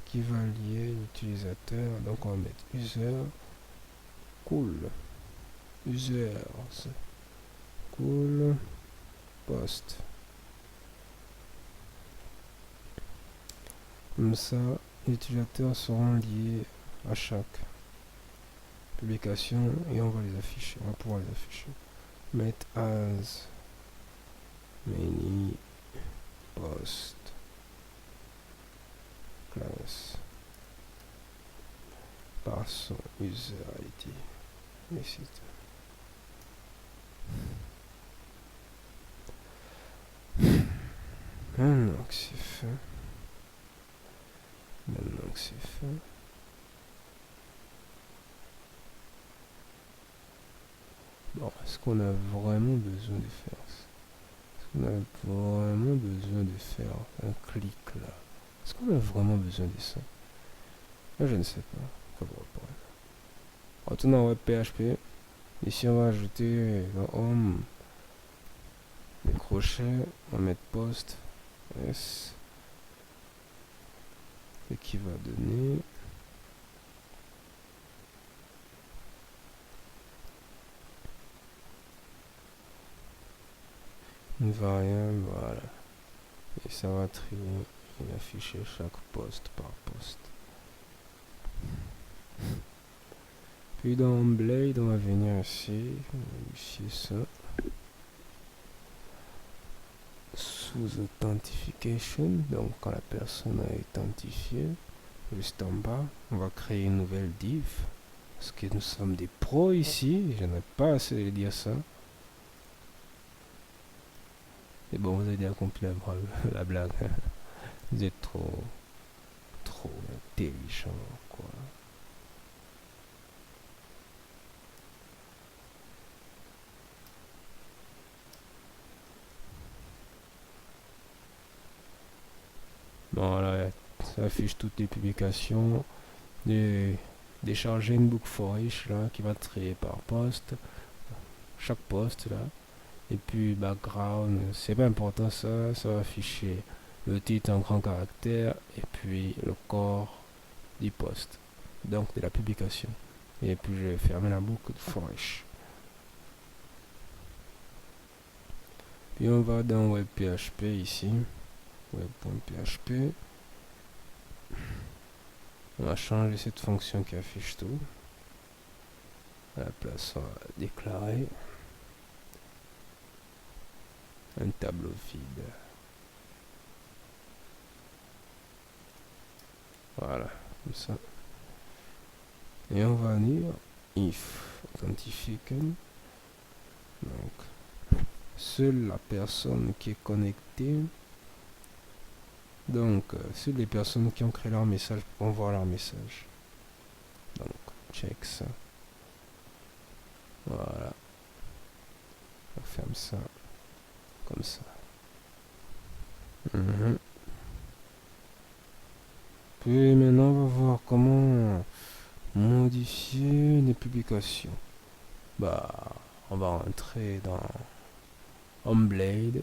qui va lier l'utilisateur. Donc on va mettre user cool, users cool post. Comme ça, les utilisateurs seront liés à chaque publication et on va les afficher. On va pouvoir les afficher. Mettre as many post class par son user ID. Et c'est maintenant que c'est fait. Maintenant que c'est fait. Bon, est-ce qu'on a vraiment besoin de faire ça? Est-ce qu'on a vraiment besoin de faire un clic là? Est-ce qu'on a vraiment besoin de ça? Là, je ne sais pas. Retournons en web PHP. Ici, on va ajouter dans home les crochets. On va mettre post s, et qui va donner une variable, voilà, et ça va trier et afficher chaque poste par poste. Puis dans Blade, on va venir ici, modifier ça sous Authentification. Donc quand la personne a authentifié, juste en bas, on va créer une nouvelle div, parce que nous sommes des pros ici, je n'ai pas assez de dire ça. Et bon, vous avez déjà compris la blague. Vous êtes trop intelligent, quoi. Bon, voilà, ça affiche toutes les publications. Décharger une book for each là, qui va trier par poste. Chaque poste là. Et puis background, c'est pas important ça, ça va afficher le titre en grand caractère et puis le corps du post, donc de la publication. Et puis je vais fermer la boucle de for-each. Puis on va dans web.php ici, web.php. On va changer cette fonction qui affiche tout. À la place, on va déclarer un tableau vide. Voilà, comme ça. Et on va dire if authentification. Donc, seule la personne qui est connectée. Donc, seules les personnes qui ont créé leur message pourront voir leur message. Donc, check ça. Voilà. On ferme ça. Comme ça. Puis maintenant, on va voir comment modifier les publications. Bah, on va rentrer dans HomeBlade.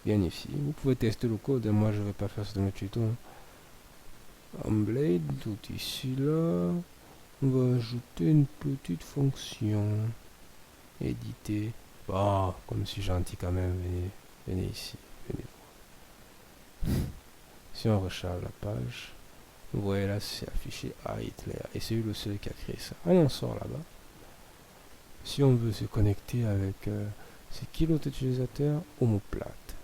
Bien ici. Vous pouvez tester le code. Moi, je vais pas faire ça dans le tuto. HomeBlade, tout ici là. On va ajouter une petite fonction. Éditer. Bah, comme si gentil quand même. Venez ici. Venez voir. Si on recharge la page, vous voyez là, c'est affiché à Hitler. Et c'est lui le seul qui a créé ça. Allez, on sort là-bas. Si on veut se connecter avec... c'est qui l'autre utilisateur? Omoplate.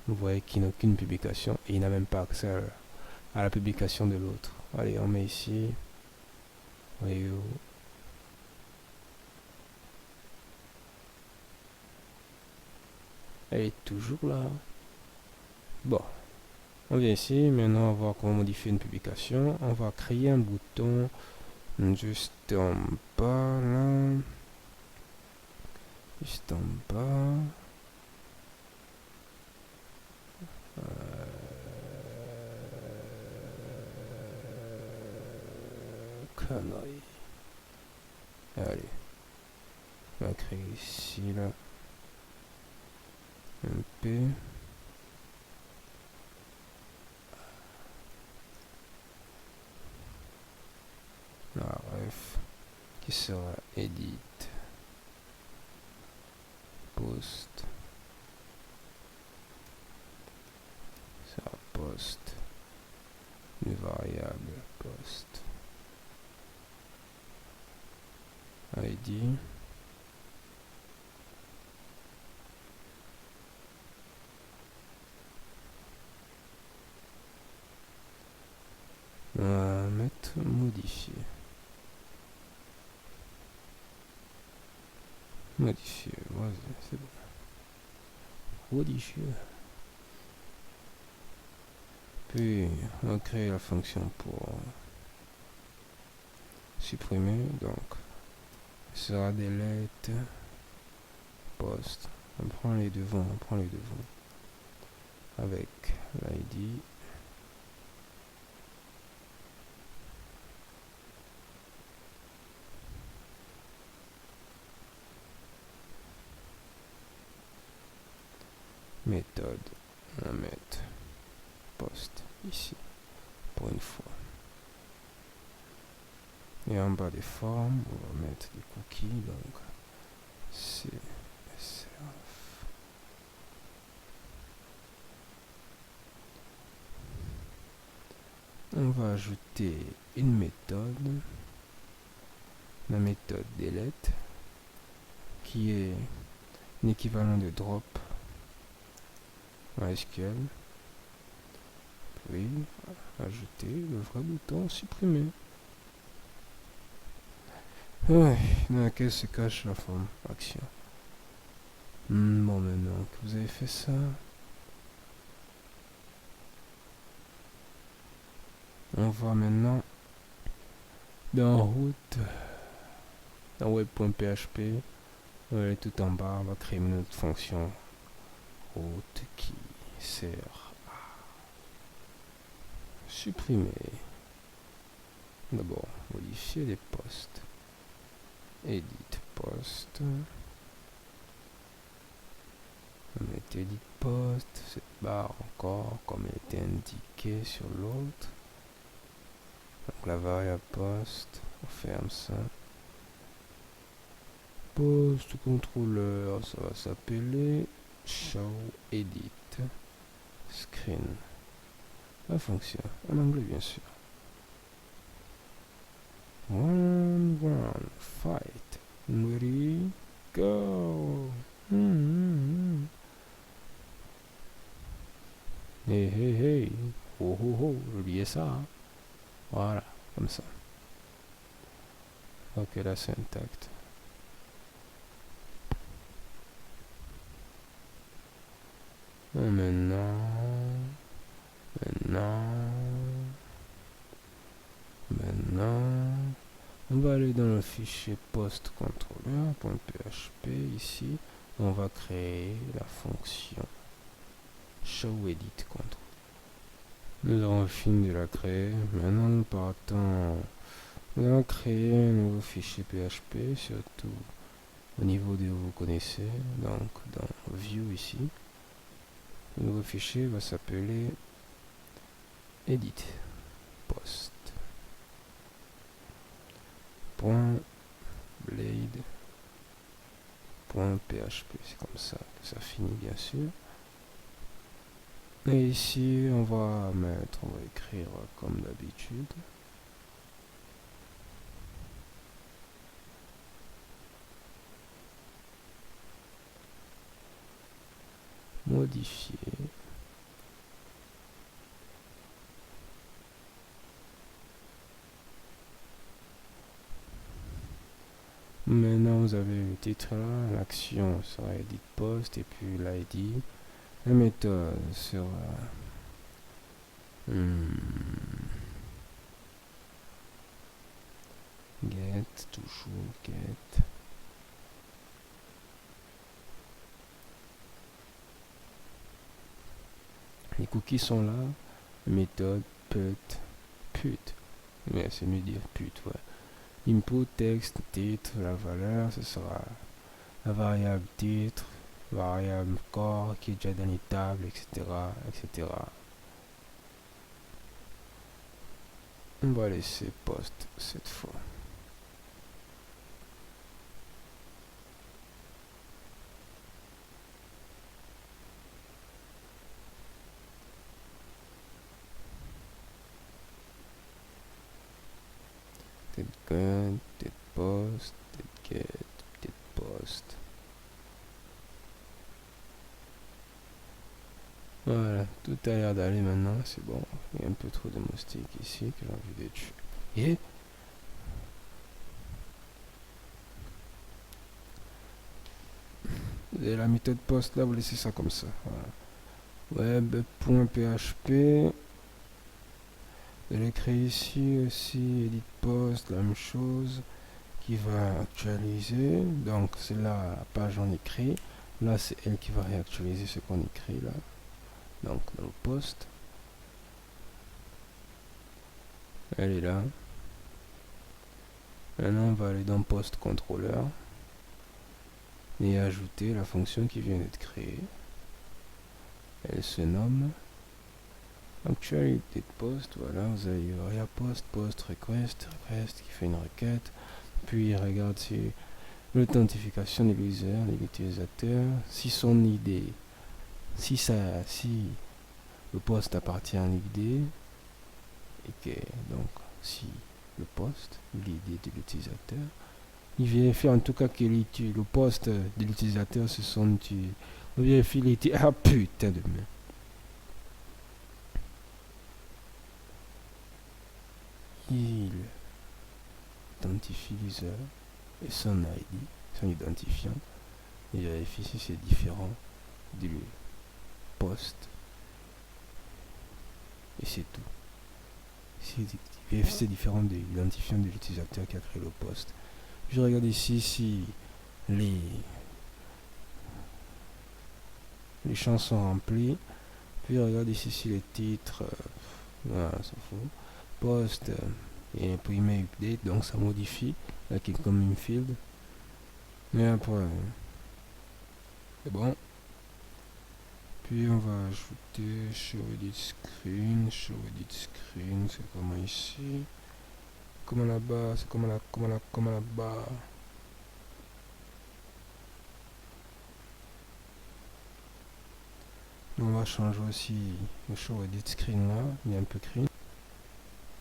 Vous voyez qu'il n'a aucune publication et il n'a même pas accès à la publication de l'autre. Allez, on met ici. Voyez où? Elle est toujours là. Bon. On vient ici. Maintenant, on va voir comment modifier une publication. On va créer un bouton juste en bas là. Juste en bas. Connerie. Allez. On va créer ici là. Un P. La ref qui sera edit post sera post une variable post id on va mettre modifier vas-y c'est bon modifier. Puis on va créer la fonction pour supprimer, donc ce sera delete post. On prend les devants avec l'id méthode. On va mettre post ici pour une fois. Et en bas des formes, on va mettre des cookies, donc CSRF. On va ajouter une méthode, la méthode delete, qui est un équivalent de drop MySQL. Puis ajouter le vrai bouton supprimer. Ouais, dans laquelle se cache la forme action. Bon, maintenant que vous avez fait ça, on va maintenant dans route, dans web.php, tout en bas, on va créer une autre fonction route qui sert à supprimer D'abord, modifier les postes. Edit post. On met edit post, cette barre encore, comme elle était indiquée sur l'autre. Donc la variable post, on ferme ça. Post contrôleur, ça va s'appeler show edit screen. La fonction, en anglais bien sûr. One, fight. Ready, go. Hey, hey, hey. Oh, oh, oh. Oubliez ça. Hein. Voilà, comme ça. Ok, là c'est intact. Maintenant, on va aller dans le fichier post controller.php ici. On va créer la fonction show edit control. Nous avons fini de la créer. Maintenant, nous partons. Nous allons créer un nouveau fichier PHP, surtout au niveau de vous connaissez. Donc, dans View ici, le nouveau fichier va s'appeler edit post. .blade.php, c'est comme ça que ça finit bien sûr. Et ici on va écrire comme d'habitude. Modifier. Maintenant vous avez le titre là, l'action sera edit post et puis l'ID. La méthode sera get, toujours get. Les cookies sont là. Méthode put. Mais c'est mieux dire put, ouais. Input, texte, titre, la valeur, ce sera la variable titre, variable corps qui est déjà dans les tables, etc. etc. On va laisser post cette fois. Get, post, get, post. Voilà, tout a l'air d'aller maintenant, c'est bon. Il y a un peu trop de moustiques ici que j'ai envie de tuer. Et la méthode post là, vous laissez ça comme ça. Voilà. Web.php. Je l'ai créé ici aussi, edit post, la même chose, qui va actualiser. Donc c'est là la page on écrit. Là c'est elle qui va réactualiser ce qu'on écrit là. Donc dans le post. Elle est là. Maintenant on va aller dans post controller et ajouter la fonction qui vient d'être créée. Elle se nomme actualité de post. Voilà, vous avez post request qui fait une requête, puis il regarde si l'authentification de l'utilisateur, si son ID, si le poste appartient à l'ID, et que donc si le poste, l'ID de l'utilisateur, il vérifie en tout cas que le poste de l'utilisateur se sont utilisés. On vérifie l'ID. Ah putain de merde. Il identifie l'user et son ID, son identifiant, et vérifie si c'est différent du poste. Et c'est tout. Si c'est différent de l'identifiant de l'utilisateur qui a créé le poste. Je regarde ici si les champs sont remplis. Puis je regarde ici si les titres, voilà, on s'en fout. Poste, et imprimer update, donc ça modifie là qui est comme une field. Mais après c'est bon. Puis on va ajouter show edit screen, c'est comment ici, comme là-bas, c'est comme là-bas. On va changer aussi le show edit screen là, il est un peu clean.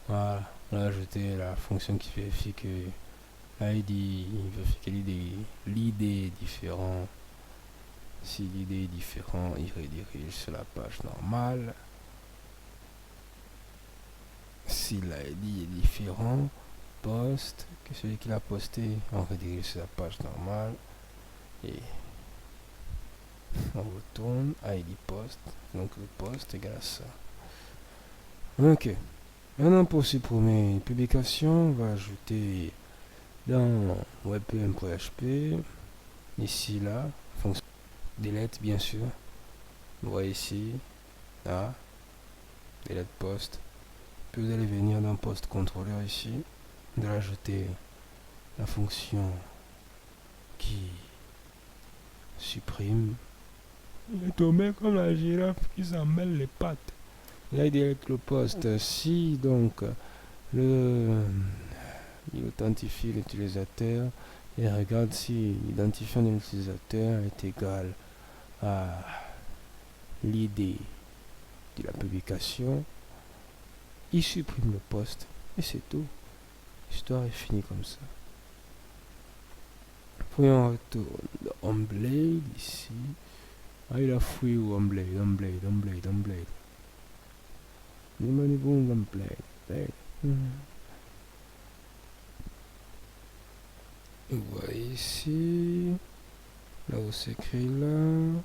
Voilà, on a ajouté la fonction qui vérifie que l'ID, il vérifie que l'ID est différent. Si l'ID est différent, il redirige sur la page normale. Si l'ID est différent, poste, que celui qui l'a posté, on redirige sur la page normale. Et on retourne, ID post, donc le poste égale à ça. Ok. Maintenant pour supprimer une publication, on va ajouter dans webpm.php, ici là, fonction delete bien sûr. Vous voyez ici, là, delete post. Puis vous allez venir dans post controller ici, de rajouter la fonction qui supprime. Il est tombé comme la girafe qui s'en mêle les pattes. Là il delete le post. Si donc il authentifie l'utilisateur et regarde si l'identifiant de l'utilisateur est égal à l'ID de la publication, il supprime le poste et c'est tout. L'histoire est finie comme ça. Puis on retourne dans Blade ici. Ah, il a fouillé où Blade. Vous voyez ici, là où c'est écrit là,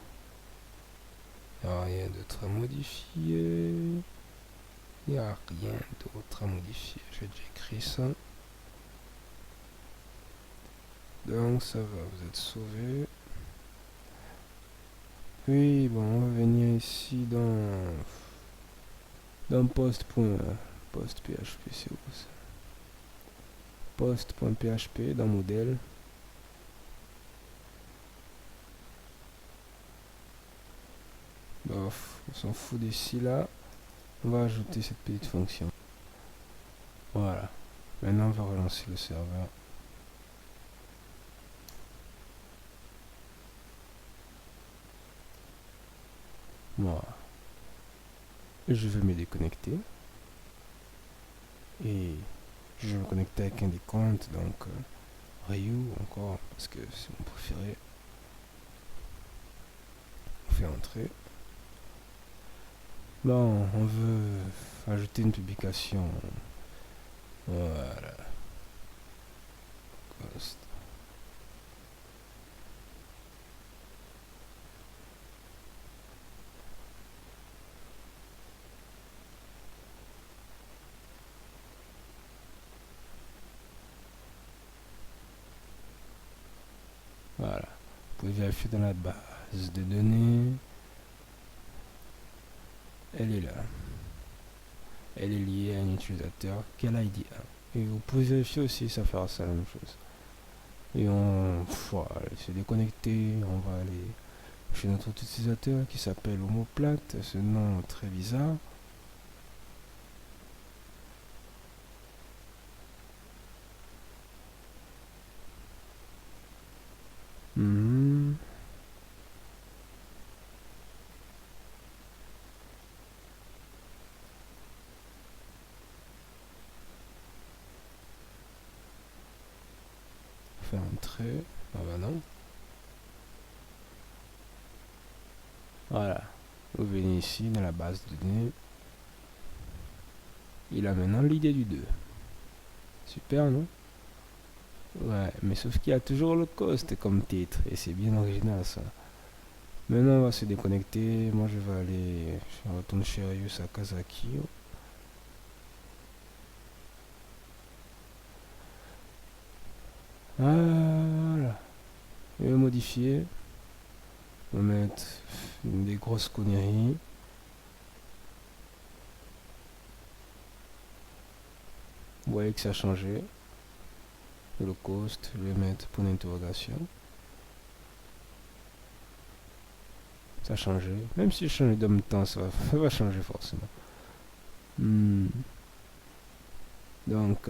il n'y a rien d'autre à modifier. Il n'y a rien d'autre à modifier. J'ai déjà écrit ça. Donc ça va, vous êtes sauvé. Puis bon, on va venir ici dans post.php, c'est où ça? Post.php dans modèle. Bof, on s'en fout d'ici là. On va ajouter cette petite fonction. Voilà. Maintenant on va relancer le serveur. Voilà. Je vais me déconnecter. Et je vais me connecter avec un des comptes, donc Ryu encore, parce que c'est mon préféré. On fait entrer. Bon, on veut ajouter une publication. Voilà. Post. Voilà. Vous pouvez vérifier dans la base de données. Elle est là. Elle est liée à un utilisateur quel ID a. Et vous pouvez vérifier aussi, ça fera ça la même chose. Et on va se déconnecter. On va aller chez notre utilisateur qui s'appelle Homoplate. Ce nom très bizarre. Faire entrer. Ah bah non. Voilà. Vous venez ici dans la base de données. Il a maintenant l'idée du 2. Super, non? Ouais, mais sauf qu'il y a toujours le cost comme titre. Et c'est bien original ça. Maintenant on va se déconnecter. Moi je vais aller. Je retourne chez Ryu Sakazaki. Voilà. Je vais modifier. On va mettre des grosses conneries. Vous voyez que ça a changé. Le cost, je vais mettre point d'interrogation. Ça a changé. Même si je change de même temps, ça va changer forcément. Donc,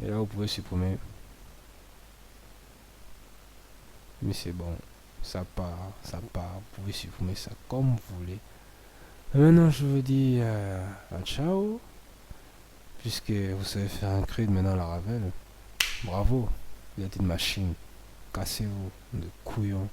et là, vous pouvez supprimer. Mais c'est bon. Ça part, ça part. Vous pouvez supprimer ça comme vous voulez. Et maintenant, je vous dis à ciao. Puisque vous savez faire un cri maintenant la Ravel. Bravo. Vous êtes une machine. Cassez-vous de couillons.